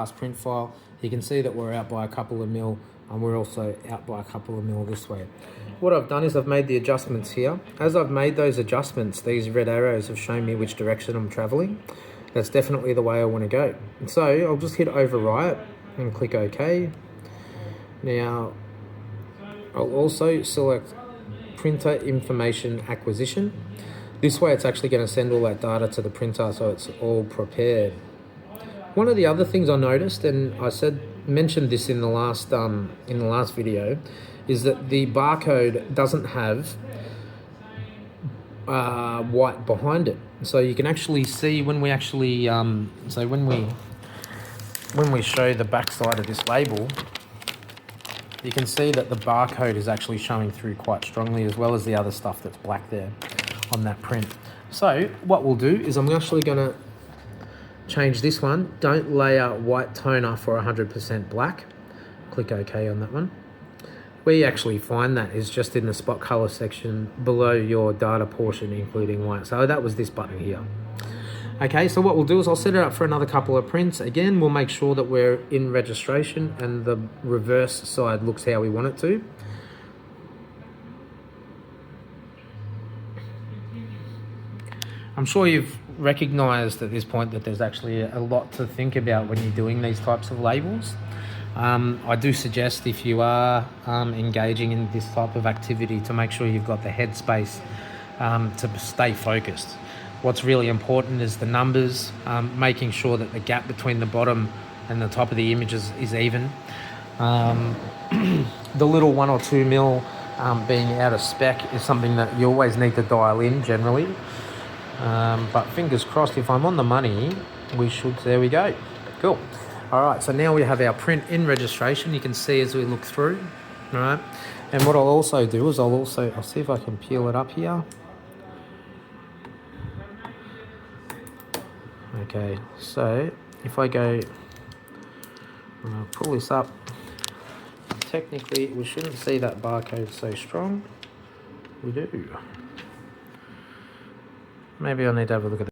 print file, you can see that we're out by a couple of mil, and we're also out by a couple of mil this way. What I've done is I've made the adjustments here. As I've made those adjustments, these red arrows have shown me which direction I'm traveling. That's definitely the way I want to go. And so I'll just hit overwrite and click OK. Now, I'll also select printer information acquisition. This way it's actually going to send all that data to the printer, so it's all prepared. One of the other things I noticed, and I mentioned this in the last video, is that the barcode doesn't have white behind it. So you can actually see when we actually when we show the back side of this label, you can see that the barcode is actually showing through quite strongly, as well as the other stuff that's black there on that print. So what we'll do is I'm actually going to change this one. Don't layer white toner for 100% black. Click OK on that one. Where you actually find that is just in the spot color section below your data portion, including white. So that was this button here. Okay, so what we'll do is I'll set it up for another couple of prints. Again, we'll make sure that we're in registration and the reverse side looks how we want it to. I'm sure you've recognized at this point that there's actually a lot to think about when you're doing these types of labels. I do suggest, if you are engaging in this type of activity, to make sure you've got the headspace to stay focused. What's really important is the numbers, making sure that the gap between the bottom and the top of the images is even. The little 1 or 2 mil being out of spec is something that you always need to dial in generally. But fingers crossed, if I'm on the money, there we go. Cool. All right, so now we have our print in registration. You can see as we look through, all right? And what I'll also do is I'll see if I can peel it up here. Okay, so if I go, I'll pull this up. Technically, we shouldn't see that barcode so strong. We do. Maybe I need to have a look at